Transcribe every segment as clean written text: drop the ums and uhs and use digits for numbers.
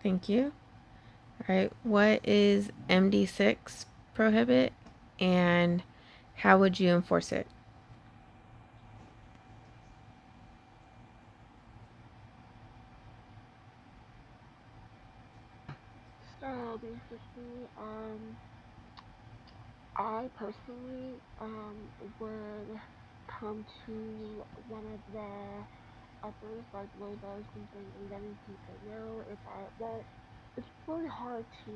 Thank you. All right. What is MD6 prohibit and how would you enforce it? So basically, I personally would come to one of the uppers, like low or something, and letting people know if I, well, it's really hard to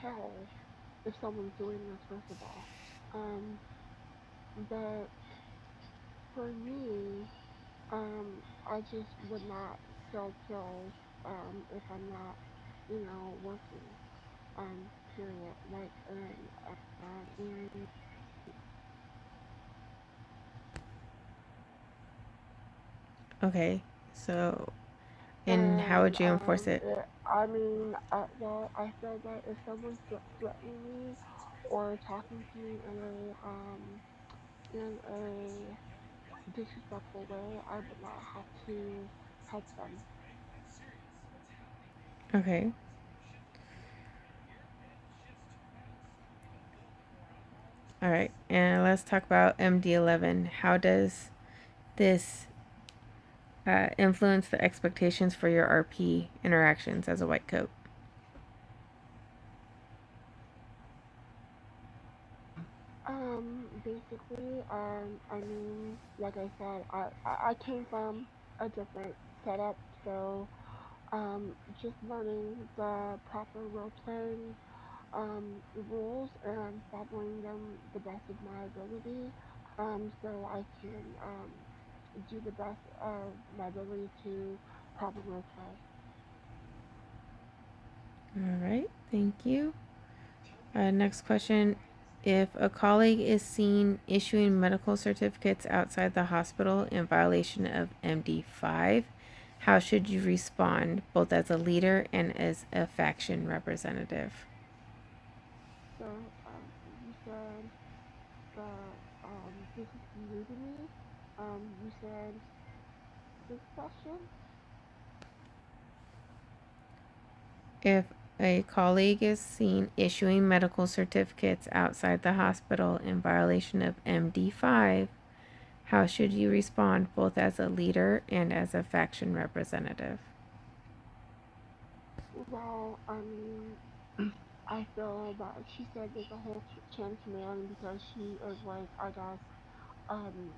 tell if someone's doing this, first of all. Um, but for me, I just would not sell pills, if I'm not, working, period. Like, and Okay. So, and how And would you enforce it? well, I feel that if someone's threatening me or talking to me in a disrespectful way, I would not have to help them. Okay. All right. And let's talk about MD11. How does this influence the expectations for your RP interactions as a white coat? Basically, like I said, I came from a different setup, so just learning the proper role playing rules and following them the best of my ability, so I can do the best of my ability to proper role play. All right. Thank you. Next question. If a colleague is seen issuing medical certificates outside the hospital in violation of MD5, how should you respond, both as a leader and as a faction representative? So you said that this is new to me. You said this question. If a colleague is seen issuing medical certificates outside the hospital in violation of MD5, how should you respond, both as a leader and as a faction representative? Well, I feel that she said there's a whole chain of command because she is like, I guess, um,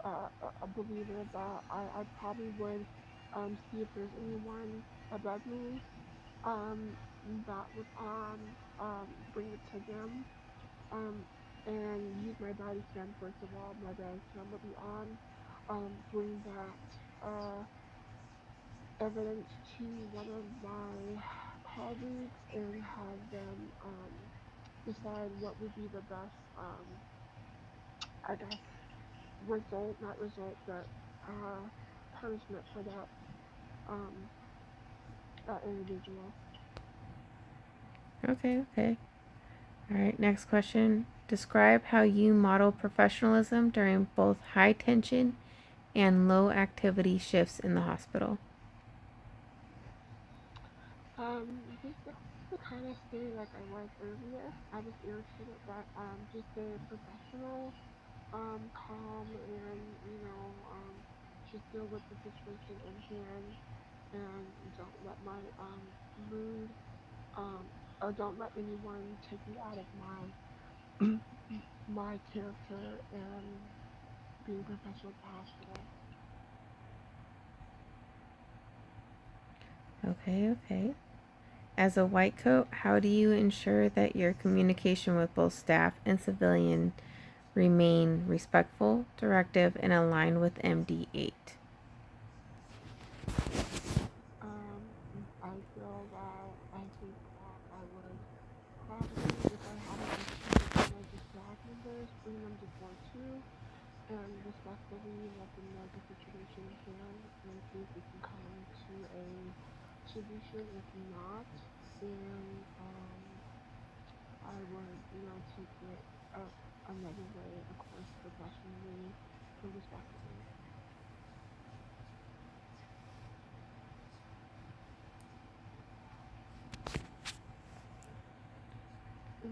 a believer that I probably would see if there's anyone above me um, that would bring it to them, um, and use my body scan. First of all, my body scan would be on, bring that evidence to one of my colleagues and have them decide what would be the best, I guess, result, not result, but uh, punishment for um, that individual. Okay, okay. All right, next question. Describe how you model professionalism during both high tension and low activity shifts in the hospital. Just to kind of stay like I was earlier. I was irritated, but just stay professional, calm, and just deal with the situation in hand, and don't let my mood or don't let anyone take me out of my character and being professional at the hospital. Okay, okay. As a white coat, how do you ensure that your communication with both staff and civilian remain respectful, directive, and aligned with MD8? Um, I feel that I think that I would probably, if I had an issue with one of the staff members, bring them before two and respectfully let them know the situation at hand and see if we can come to a solution. If not, then I would, take it up another way, of course, professionally and respectfully.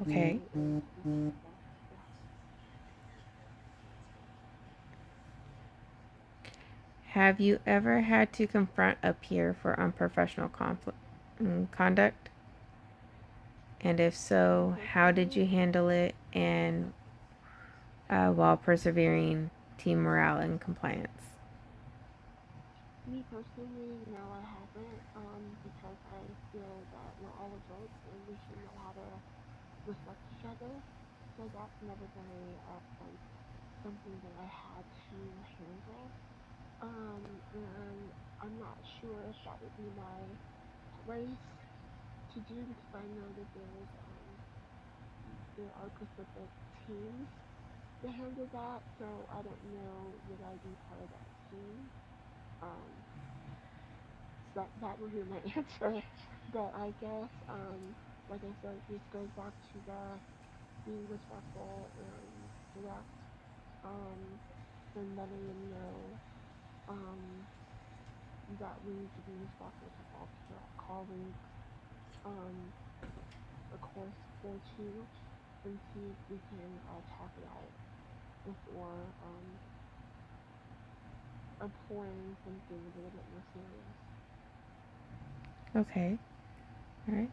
Okay. basically is responsible. Yeah. Have you ever had to confront a peer for unprofessional conduct? And if Me so, how did personally, you handle it and while persevering team morale and compliance? no, I haven't. Because I feel that we're all adults and we should know how to respect each other. So that's never been like something that I had to handle. And I'm not sure if that would be my place to do because I know that there are specific teams that handle that. So I don't know would I be part of that team. Um, that would be my answer. But I guess like I said, this goes back to the being respectful and direct, um, and letting them know um, that we need to be respectful to all colleagues. Um, of course, go to and see if we can talk it out before employing something a little bit more serious. Okay. All right.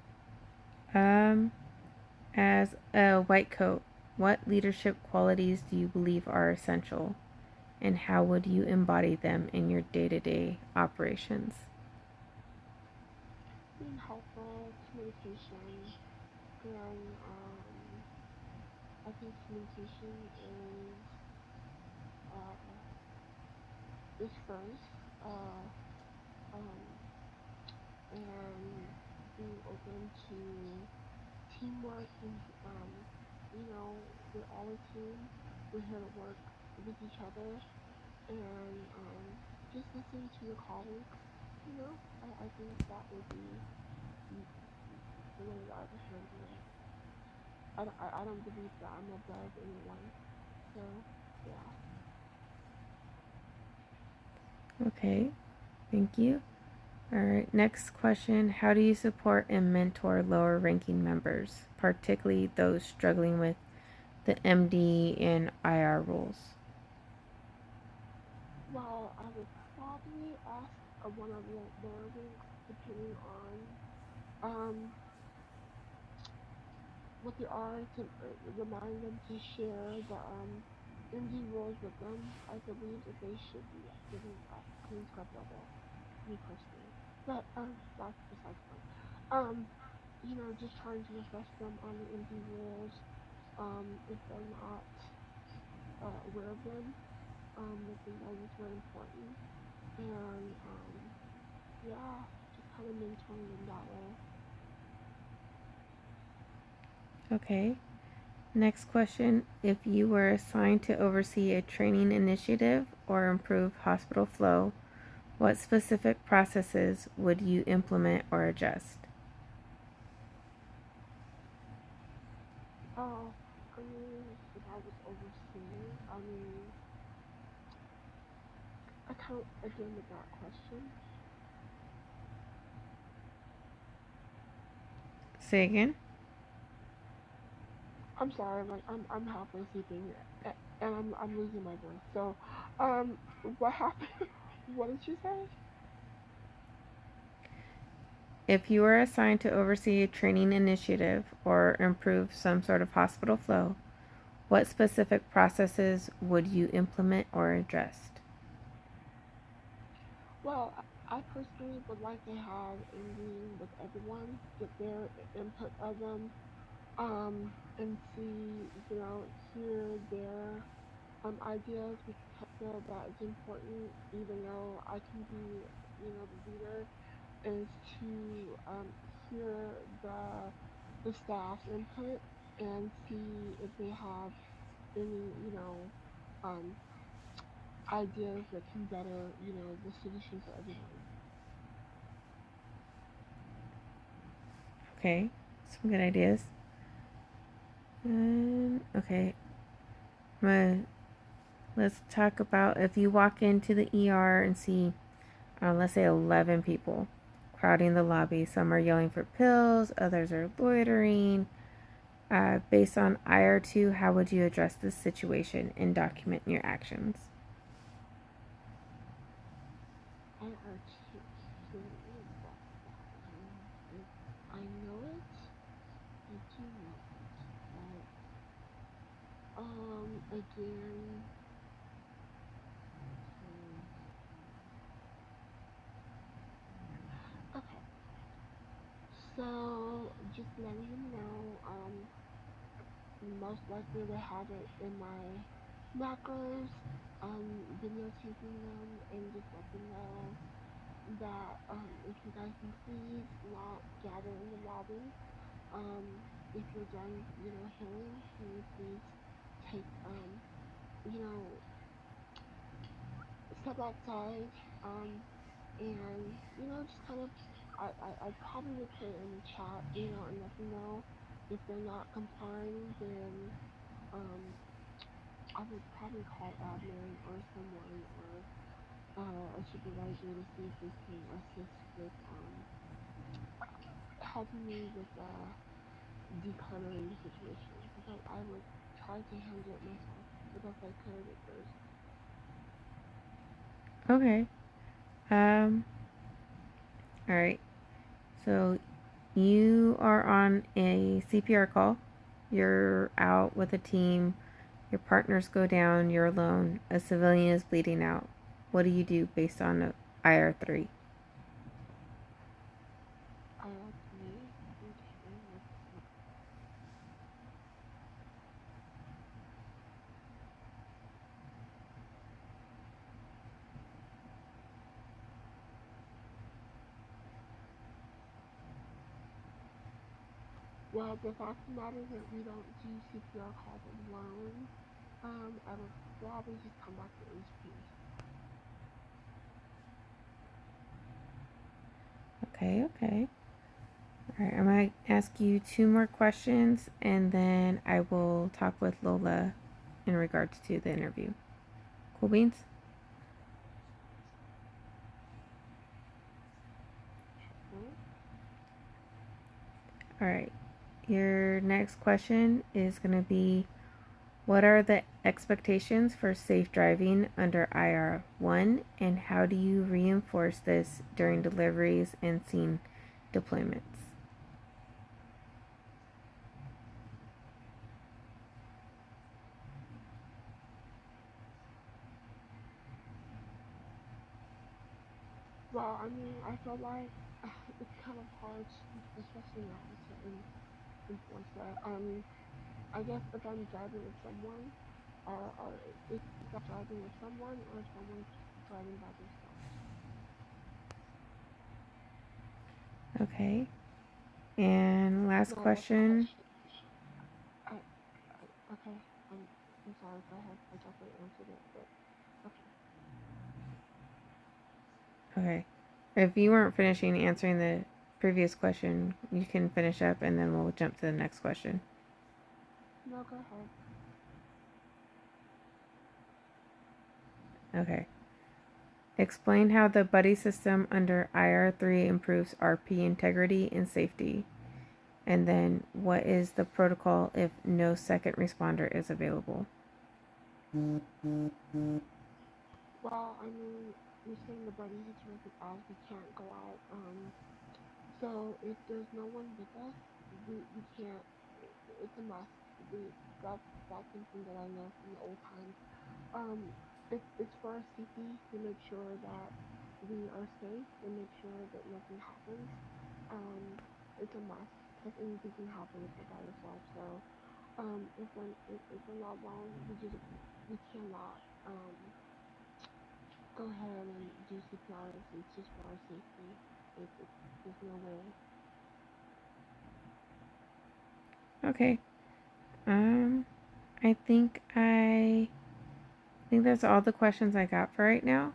Um, as a white coat, what leadership qualities do you believe are essential, and how would you embody them in your day-to-day operations? Being helpful, communication, and I think communication uh, is first. Um, and being open to teamwork and you know we're all a team. We're here to work with each other and just listening to your colleagues. I think that would be the way that I would handle it. I don't believe that I'm above anyone. So yeah. Okay. Thank you. All right. Next question. How do you support and mentor lower ranking members, particularly those struggling with the MD and IR rules? Well, I would probably ask one of the lower ranks, depending on um what they are, to remind them to share the MD rules with them. I believe that they should be given a clean scrub level, me personally. But that's besides the point. Um, just trying to refresh them on the MD rules. If they're not aware of them, let them know that's very important. And yeah, just kind of mentoring them that way. Okay. Next question. If you were assigned to oversee a training initiative or improve hospital flow, what specific processes would you implement or adjust? Oh, if I was overseeing, I count again with that question. Say again. I'm sorry, I'm halfway sleeping, and I'm losing my voice. So, um, what happened? What did you say? If you were assigned to oversee a training initiative or improve some sort of hospital flow, what specific processes would you implement or adjust? Well, I personally would like to have a meeting with everyone, get their input of them, and see, hear their ideas because I feel that it's important, even though I can be, the leader, is to hear the staff's input and see if they have any, um, ideas that can better, the solution for everyone. Okay, some good ideas. Okay, let's talk about if you walk into the ER and see, let's say 11 people crowding the lobby. Some are yelling for pills, others are loitering. Based on IR2, how would you address this situation and document your actions? IR2. What's that? I know it. I do know it. But again. Okay. So just letting him know. Most likely to have it in my knockers. Videotaping them and just let them know that if you guys can please not gather in the lobby. If you're done, hearing, can you please take you know, step outside, and just kind of, I probably would put it in the chat, and let them know if they're not complying, then um, I would probably call admin or someone or a supervisor to see if they can assist with helping me with decluttering the situation because I would try to handle it myself the best I could at first. Okay. Um, all right. So you are on a CPR call. You're out with a team. Your partners go down. You're alone. A civilian is bleeding out. What do you do based on IR3? I agree. Okay, let's see. Well, the fact of the matter is that we don't do CPR calls alone. I would probably just come back to HP. Okay, okay. All right, I'm going to ask you two more questions and then I will talk with Lola in regards to the interview. Cool beans? Hmm? All right. Your next question is going to be, what are the expectations for safe driving under IR1 and how do you reinforce this during deliveries and scene deployments? Well, I mean, I feel like it's kind of hard, especially now, to enforce that. I guess if I'm driving with someone, or if I'm driving with someone, or if someone's driving by themselves. Okay. And last No, that's not. question. Okay. I'm, I'm sorry. Go ahead. I definitely answered it, but okay. Okay. If you weren't finishing answering the previous question, you can finish up and then we'll jump to the next question. No, go ahead. Okay. Explain how the buddy system under IR3 improves RP integrity and safety. And then what is the protocol if no second responder is available? Well, I mean, you're saying the buddy situation as we can't go out. So if there's no one with us, we can't. It's a must. We that's something that I know from the old times. Um, it's for our safety to make sure that we are safe and make sure that nothing happens. It's a must because anything can happen if we're by ourselves. So, if we're not alone, we cannot go ahead and do CPR. It's just for our safety. There's no way. Okay. Um, I think that's all the questions I got for right now.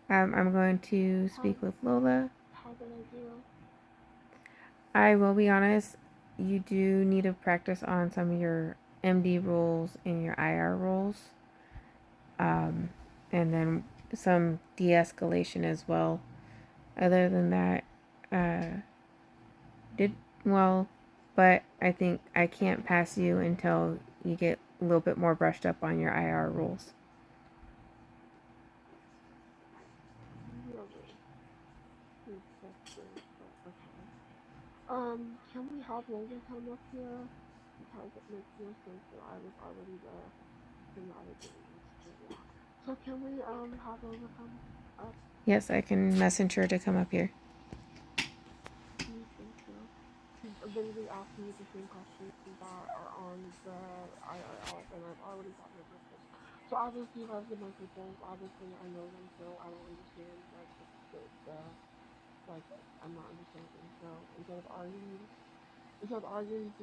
I'm going to How speak with Lola. how did I do? I will be honest, you do need to practice on some of your MD rules and your IR rules, and then some de escalation as well. Other than that, did well. but I think I can't pass you until you get a little bit more brushed up on your IR rules. Really interesting. But okay. Can we have Logan come up here? Because it makes no sense that I was already there and now they're doing this. So yeah. So can we have Logan come up? Yes, I can message her to come up here. Please, thank you. He's literally asking me the same questions that are on the IRL, and I've already got my answers. So obviously, you guys are my people. Obviously, I know them, so I don't understand like the like I'm not understanding. So instead of arguing the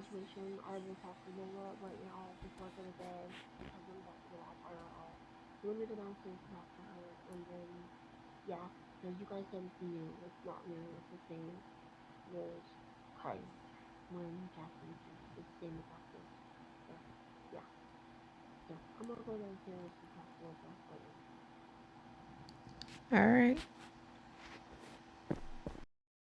situation, I will talk to Lola right now before I go to bed because I'm about to get off IRL. So let me go downstairs and talk to her, and then yeah, because you guys said it's new. It's not new. It's the same rules Christ when Jackson Jesus. It's the same exact rules. So yeah. So I'm gonna go downstairs and talk to Lola right now. All right.